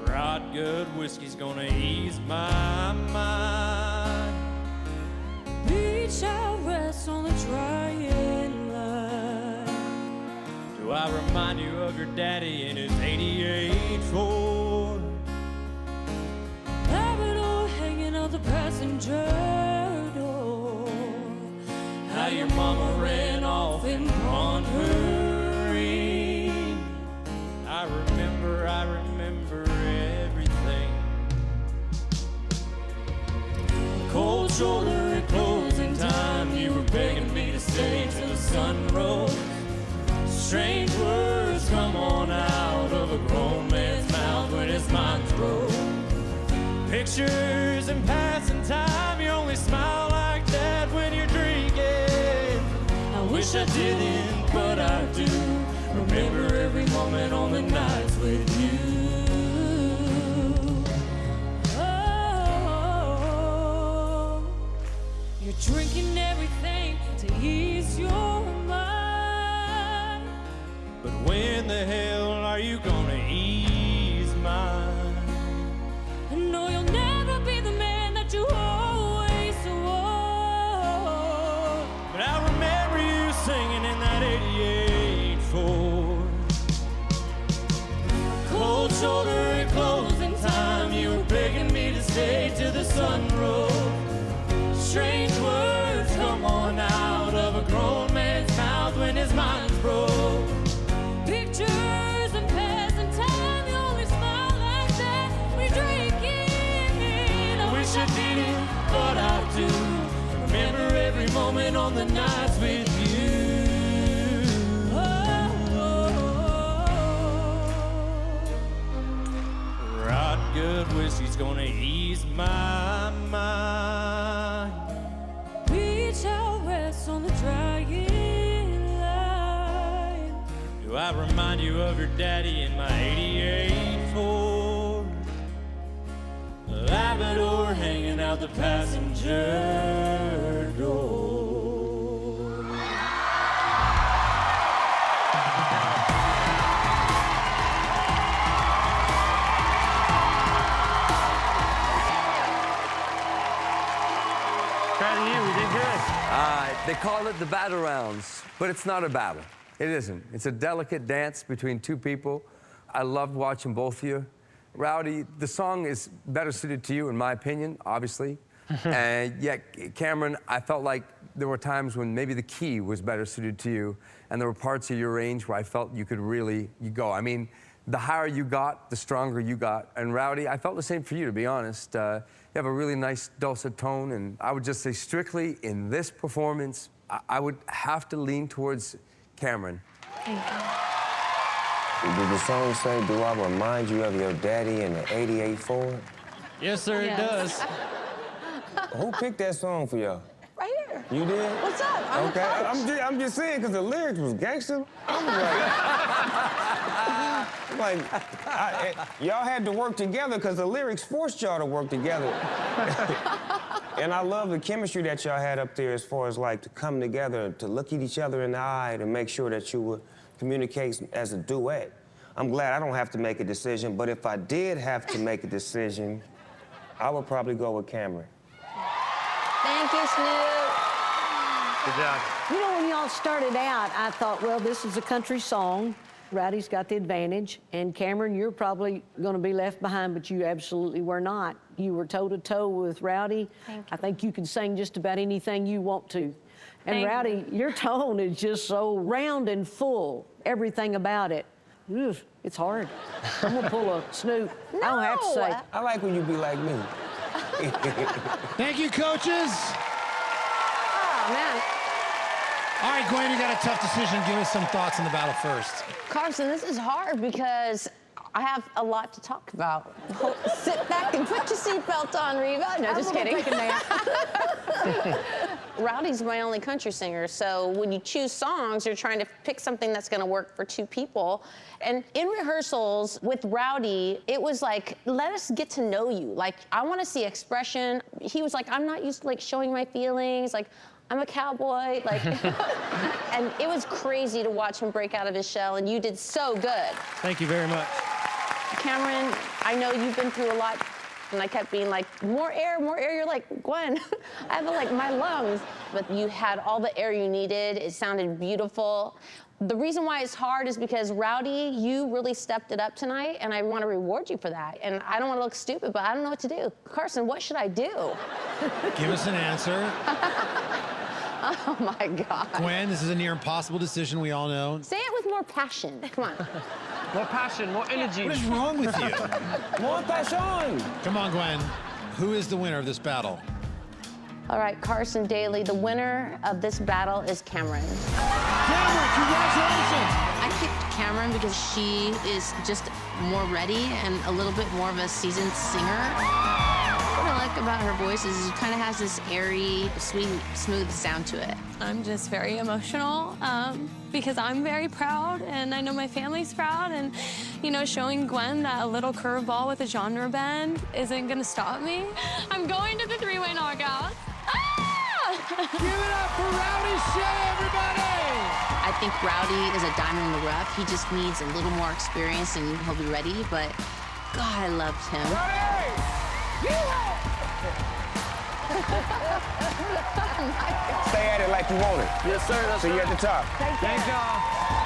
Rot good whiskey's gonna ease my mind. Beach shall rest on the drying line. Do I remind you of your daddy in his 88 Ford? Labrador hanging out the passenger door. How your mama ran off in Convery. I remember everything. Cold shoulder at closing time, you were begging me to stay till the sun rose. Strange words come on out of a grown man's mouth when his mind's broke. Pictures and passing time, you only smile like that when you're drinking. I wish I didn't, but I do. Remember every moment on the nights with you. Oh, you're drinking everything to ease your mind. But when the hell are you gonna ease mine? I know you'll never be the man that you always want. But I remember you singing in that 88 Ford. Cold shoulder at closing time, you were begging me to stay till the sun rose. Strange words come on out of a grown man's mouth when his mind's broke. Pictures and passing time, you only smile like that when you're drinking. I wish I didn't, but I do. Remember every moment on the nights with you. Rot good whiskey's gonna ease my mind. Beach shall rest on the drying line. Do I remind you of your daddy in my 88 Ford? Labrador hanging out the passenger door. Proud of you, we did good. They call it the battle rounds, but it's not a battle. It isn't. It's a delicate dance between two people. I loved watching both of you. Rowdy, the song is better suited to you, in my opinion, obviously. And yet, Cameron, I felt like there were times when maybe the key was better suited to you, and there were parts of your range where I felt you could really go. I mean, the higher you got, the stronger you got. And Rowdy, I felt the same for you, to be honest. You have a really nice dulcet tone, and I would just say strictly in this performance, I would have to lean towards Cameron. Thank you. Did the song say, do I remind you of your daddy in the 88 Ford? Yes, sir, Yes. it does. Who picked that song for y'all? Right here. You did? What's up? I'm the coach. I'm just saying, because the lyrics was gangster. I'm like, y'all had to work together because the lyrics forced y'all to work together. And I love the chemistry that y'all had up there as far as like to come together, to look at each other in the eye, to make sure that you would communicate as a duet. I'm glad I don't have to make a decision, but if I did have to make a decision, I would probably go with Cameron. Thank you, Snoop. Good job. You know, when y'all started out, I thought, well, this is a country song. Rowdy's got the advantage. And Cameron, you're probably going to be left behind, but you absolutely were not. You were toe-to-toe with Rowdy. Thank you. I think you can sing just about anything you want to. And Thank Rowdy, your tone is just so round and full, everything about it. Ugh, it's hard. I'm going to pull a Snoop. I don't have to say. I like when you be like me. Thank you, coaches. Oh, man. All right, Gwen, you got a tough decision. Give us some thoughts on the battle first. Carson, this is hard because I have a lot to talk about. Sit back and put your seatbelt on, Reva. No, just kidding. Rowdy's my only country singer, so when you choose songs, you're trying to pick something that's gonna work for two people. And in rehearsals with Rowdy, it was like, let us get to know you. Like, I wanna see expression. He was like, I'm not used to like showing my feelings. Like, I'm a cowboy, like, and it was crazy to watch him break out of his shell, and you did so good. Thank you very much. Cameron, I know you've been through a lot, and I kept being like, more air, more air. You're like, Gwen, I have like my lungs. But you had all the air you needed. It sounded beautiful. The reason why it's hard is because, Rowdy, you really stepped it up tonight, and I want to reward you for that. And I don't want to look stupid, but I don't know what to do. Carson, what should I do? Give us an answer. Oh, my God. Gwen, this is a near impossible decision, we all know. Say it with more passion. Come on. More passion, more energy. What is wrong with you? More passion. Come on, Gwen. Who is the winner of this battle? All right, Carson Daly, the winner of this battle is Cameron. Cameron, congratulations! I picked Cameron because she is just more ready and a little bit more of a seasoned singer. What I like about her voice is it kind of has this airy, sweet, smooth sound to it. I'm just very emotional because I'm very proud, and I know my family's proud, and, you know, showing Gwen that a little curveball with a genre bend isn't gonna stop me. I'm going to the three-way knockout. Give it up for Rowdy Shea, everybody! I think Rowdy is a diamond in the rough. He just needs a little more experience and he'll be ready, but God, I loved him. Stay at it like you want it. Yes, sir. See you at the top. Thank y'all.